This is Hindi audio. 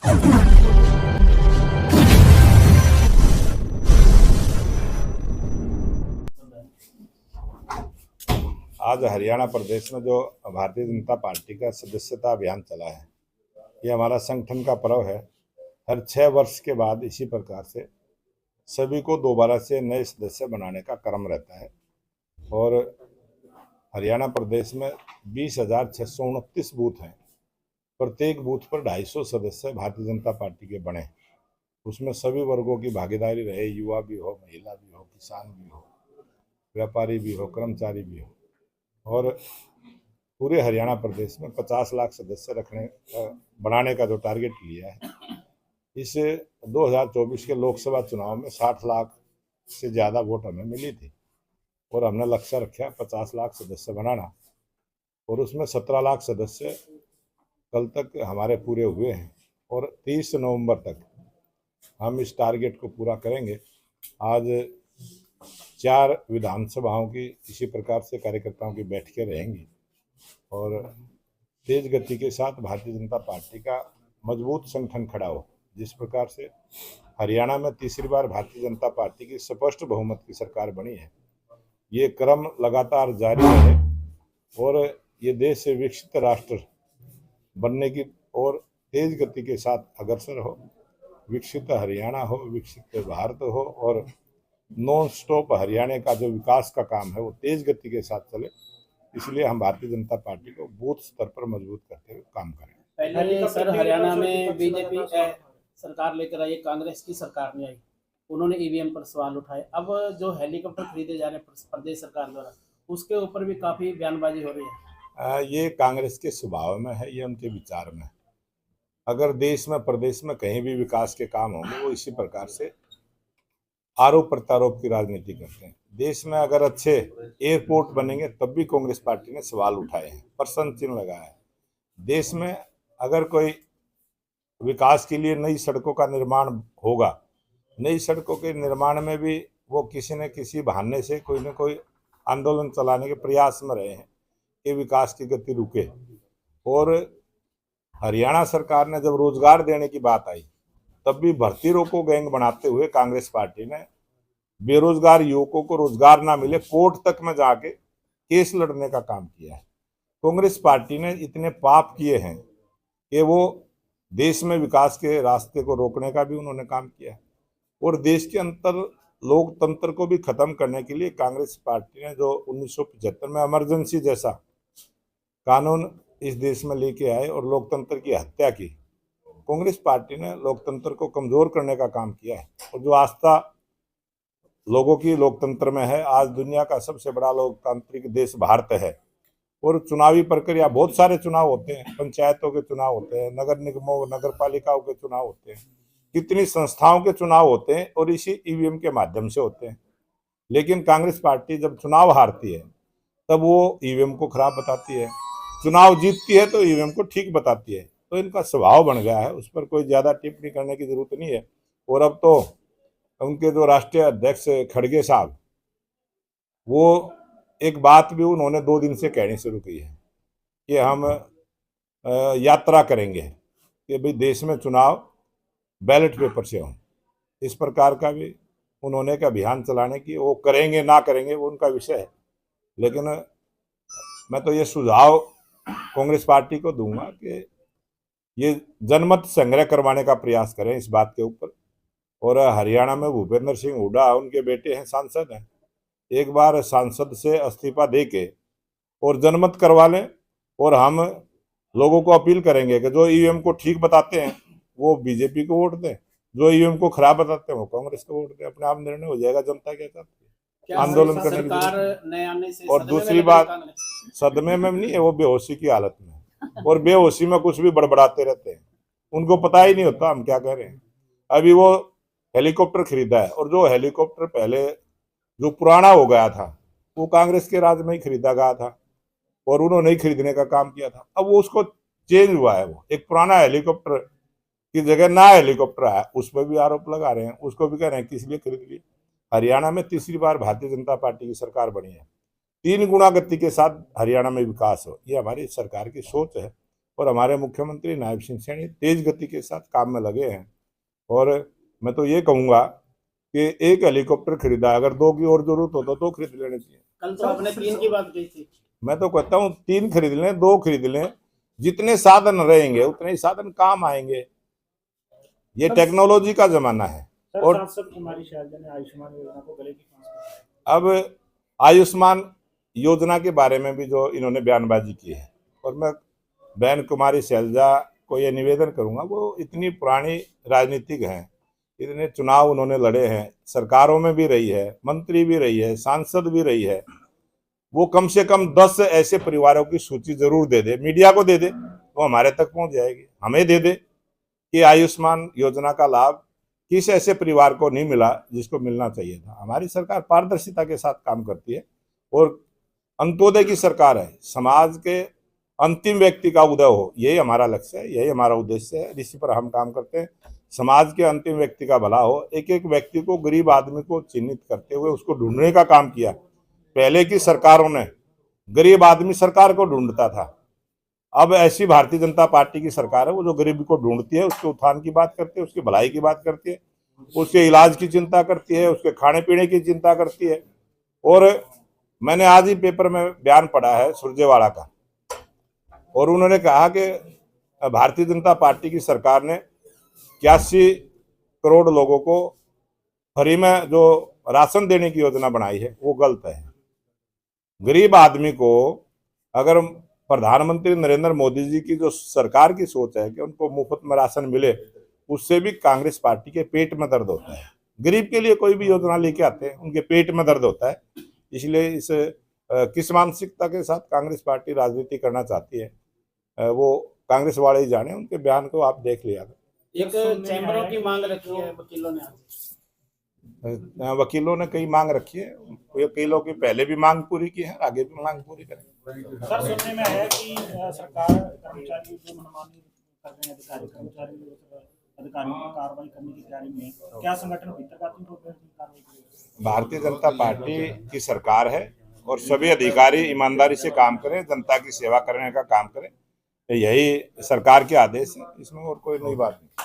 आज हरियाणा प्रदेश में जो भारतीय जनता पार्टी का सदस्यता अभियान चला है, ये हमारा संगठन का पर्व है। हर 6 वर्ष के बाद इसी प्रकार से सभी को दोबारा से नए सदस्य बनाने का क्रम रहता है और हरियाणा प्रदेश में 20,629 बूथ हैं। प्रत्येक बूथ पर 250 सदस्य भारतीय जनता पार्टी के बने। उसमें सभी वर्गों की भागीदारी रहे, युवा भी हो, महिला भी हो, किसान भी हो, व्यापारी भी हो, कर्मचारी भी हो। और पूरे हरियाणा प्रदेश में 50 लाख सदस्य बनाने का जो टारगेट लिया है, इस 2024 के लोकसभा चुनाव में 60 लाख से ज़्यादा वोट हमें मिली थी और हमने लक्ष्य रखा 50 लाख सदस्य बनाना और उसमें 17 लाख सदस्य कल तक हमारे पूरे हुए हैं और 30 नवंबर तक हम इस टारगेट को पूरा करेंगे। आज 4 विधानसभाओं की इसी प्रकार से कार्यकर्ताओं की बैठकें रहेंगी और तेज गति के साथ भारतीय जनता पार्टी का मजबूत संगठन खड़ा हो। जिस प्रकार से हरियाणा में तीसरी बार भारतीय जनता पार्टी की स्पष्ट बहुमत की सरकार बनी है, ये क्रम लगातार जारी रहे और ये देश से विकसित राष्ट्र बनने की और तेज गति के साथ अग्रसर हो। विकसित हरियाणा हो, विकसित भारत हो और नॉन स्टॉप हरियाणा का जो विकास का काम है वो तेज गति के साथ चले। इसलिए हम भारतीय जनता पार्टी को बूथ स्तर पर मजबूत करते हुए काम करें। पहले सर हरियाणा में बीजेपी सरकार लेकर आई, कांग्रेस की सरकार नहीं आई, उन्होंने ईवीएम पर सवाल उठाए। अब जो हेलीकॉप्टर खरीदे जा रहे हैं प्रदेश सरकार द्वारा, उसके ऊपर भी काफी बयानबाजी हो रही है। ये कांग्रेस के स्वभाव में है, ये उनके विचार में है। अगर देश में प्रदेश में कहीं भी विकास के काम होंगे वो इसी प्रकार से आरोप प्रत्यारोप की राजनीति करते हैं। देश में अगर अच्छे एयरपोर्ट बनेंगे तब भी कांग्रेस पार्टी ने सवाल उठाए हैं, प्रश्न चिन्ह लगाया है। देश में अगर कोई विकास के लिए नई सड़कों का निर्माण होगा, नई सड़कों के निर्माण में भी वो किसी न किसी बहाने से कोई न कोई आंदोलन चलाने के प्रयास में रहे हैं कि विकास की गति रुके। और हरियाणा सरकार ने जब रोजगार देने की बात आई तब भी भर्ती रोको गैंग बनाते हुए कांग्रेस पार्टी ने बेरोजगार युवकों को रोजगार ना मिले कोर्ट तक में जाके केस लड़ने का काम किया है। कांग्रेस पार्टी ने इतने पाप किए हैं कि वो देश में विकास के रास्ते को रोकने का भी उन्होंने काम किया है और देश के अंतर लोकतंत्र को भी खत्म करने के लिए कांग्रेस पार्टी ने जो 1975 में इमरजेंसी जैसा कानून इस देश में लेके आए और लोकतंत्र की हत्या की। कांग्रेस पार्टी ने लोकतंत्र को कमजोर करने का काम किया है और जो आस्था लोगों की लोकतंत्र में है, आज दुनिया का सबसे बड़ा लोकतांत्रिक देश भारत है और चुनावी प्रक्रिया बहुत सारे चुनाव होते हैं, पंचायतों के चुनाव होते हैं, नगर निगमों नगर पालिकाओं के चुनाव होते हैं, कितनी संस्थाओं के चुनाव होते हैं और इसी ईवीएम के माध्यम से होते हैं। लेकिन कांग्रेस पार्टी जब चुनाव हारती है तब वो ईवीएम को खराब बताती है, चुनाव जीतती है तो ईवीएम को ठीक बताती है। तो इनका स्वभाव बन गया है, उस पर कोई ज्यादा टिप्पणी करने की जरूरत नहीं है। और अब तो उनके जो राष्ट्रीय अध्यक्ष खड़गे साहब, वो एक बात भी उन्होंने 2 दिन से कहनी शुरू की है कि हम यात्रा करेंगे कि भाई देश में चुनाव बैलेट पेपर से हो। इस प्रकार का भी उन्होंने एक अभियान चलाने की, वो करेंगे ना करेंगे वो उनका विषय है। लेकिन मैं तो ये सुझाव कांग्रेस पार्टी को दूंगा कि ये जनमत संग्रह करवाने का प्रयास करें इस बात के ऊपर। और हरियाणा में भूपेंद्र सिंह हुड्डा उनके बेटे हैं, सांसद हैं, एक बार सांसद से इस्तीफा दे के और जनमत करवा लें और हम लोगों को अपील करेंगे कि जो ईवीएम को ठीक बताते हैं वो बीजेपी को वोट दें, जो ईवीएम को खराब बताते हैं वो कांग्रेस को वोट दें। अपने आप निर्णय हो जाएगा जनता के साथ आंदोलन करने की जरूरत। और दूसरी बात, सदमे में नहीं है, वो बेहोशी की हालत में, और बेहोशी में कुछ भी बड़बड़ाते रहते हैं, उनको पता ही नहीं होता हम क्या कह रहे हैं। अभी वो हेलीकॉप्टर खरीदा है और जो हेलीकॉप्टर पहले जो पुराना हो गया था वो कांग्रेस के राज में ही खरीदा गया था और उन्होंने ही खरीदने का काम किया था। अब वो उसको चेंज हुआ है, वो एक पुराना हेलीकॉप्टर की जगह नया हेलीकॉप्टर आया, उस पर भी आरोप लगा रहे हैं, उसको भी कह रहे हैं किस लिए खरीद लिए। हरियाणा में तीसरी बार भारतीय जनता पार्टी की सरकार बनी है, 3 गुना गति के साथ हरियाणा में विकास हो, ये हमारी सरकार की सोच है और हमारे मुख्यमंत्री नायब सिंह सैनी तेज गति के साथ काम में लगे हैं। और मैं तो ये कहूँगा कि एक हेलीकॉप्टर खरीदा, अगर 2 की और जरूरत हो तो 2 खरीद लेने चाहिए। कल तो आपने 3 की बात कही थी। मैं तो कहता हूँ 3 खरीद लें, 2 खरीद लें, जितने साधन रहेंगे उतने ही साधन काम आएंगे। ये टेक्नोलॉजी का जमाना है। और सांसद कुमारी शैलजा ने आयुष्मान योजना को गले की फांस लगाई। अब आयुष्मान योजना के बारे में भी जो इन्होंने बयानबाजी की है, और मैं बहन कुमारी शैलजा को ये निवेदन करूंगा, वो इतनी पुरानी राजनीतिक हैं, इतने चुनाव उन्होंने लड़े हैं, सरकारों में भी रही है, मंत्री भी रही है, सांसद भी रही है। वो कम से कम 10 ऐसे परिवारों की सूची जरूर दे दे, मीडिया को दे दे, वो हमारे तक पहुंच जाएगी। हमें दे दे कि आयुष्मान योजना का लाभ किस ऐसे परिवार को नहीं मिला जिसको मिलना चाहिए था। हमारी सरकार पारदर्शिता के साथ काम करती है और अंत्योदय की सरकार है। समाज के अंतिम व्यक्ति का उदय हो, यही हमारा लक्ष्य है, यही हमारा उद्देश्य है, इसी पर हम काम करते हैं। समाज के अंतिम व्यक्ति का भला हो, एक एक व्यक्ति को, गरीब आदमी को चिन्हित करते हुए उसको ढूंढने का काम किया। पहले की सरकारों ने गरीब आदमी सरकार को ढूंढता था, अब ऐसी भारतीय जनता पार्टी की सरकार है वो जो गरीबी को ढूंढती है, उसके उत्थान की बात करती है, उसकी भलाई की बात करती है, उसके इलाज की चिंता करती है, उसके खाने पीने की चिंता करती है। और मैंने आज ही पेपर में बयान पढ़ा है सुरजेवाला का, और उन्होंने कहा कि भारतीय जनता पार्टी की सरकार ने 81 करोड़ लोगों को फ्री में जो राशन देने की योजना बनाई है वो गलत है। गरीब आदमी को अगर प्रधानमंत्री नरेंद्र मोदी जी की जो सरकार की सोच है कि उनको मुफ्त में राशन मिले, उससे भी कांग्रेस पार्टी के पेट में दर्द होता है। गरीब के लिए कोई भी योजना लेके आते हैं उनके पेट में दर्द होता है। इसलिए इस किस मानसिकता के साथ कांग्रेस पार्टी राजनीति करना चाहती है वो कांग्रेस वाले ही जाने। उनके बयान को आप देख लिया। एक चैम्बरों की मांग रखी है वकीलों ने, वकीलों ने कई मांग रखी है, वकीलों की पहले भी मांग पूरी की है, आगे भी मांग पूरी करेंगे। सर, सुनने में आया कि सरकार कर्मचारी जो मनमानी कर रहे हैं, अधिकारियों पर कार्रवाई करने की तैयारी में है। क्या संगठन भीतर कार्रवाई? भारतीय जनता पार्टी की सरकार है और सभी अधिकारी ईमानदारी से काम करें, जनता की सेवा करने का काम करें, यही सरकार के आदेश है, इसमें और कोई नई बात नहीं।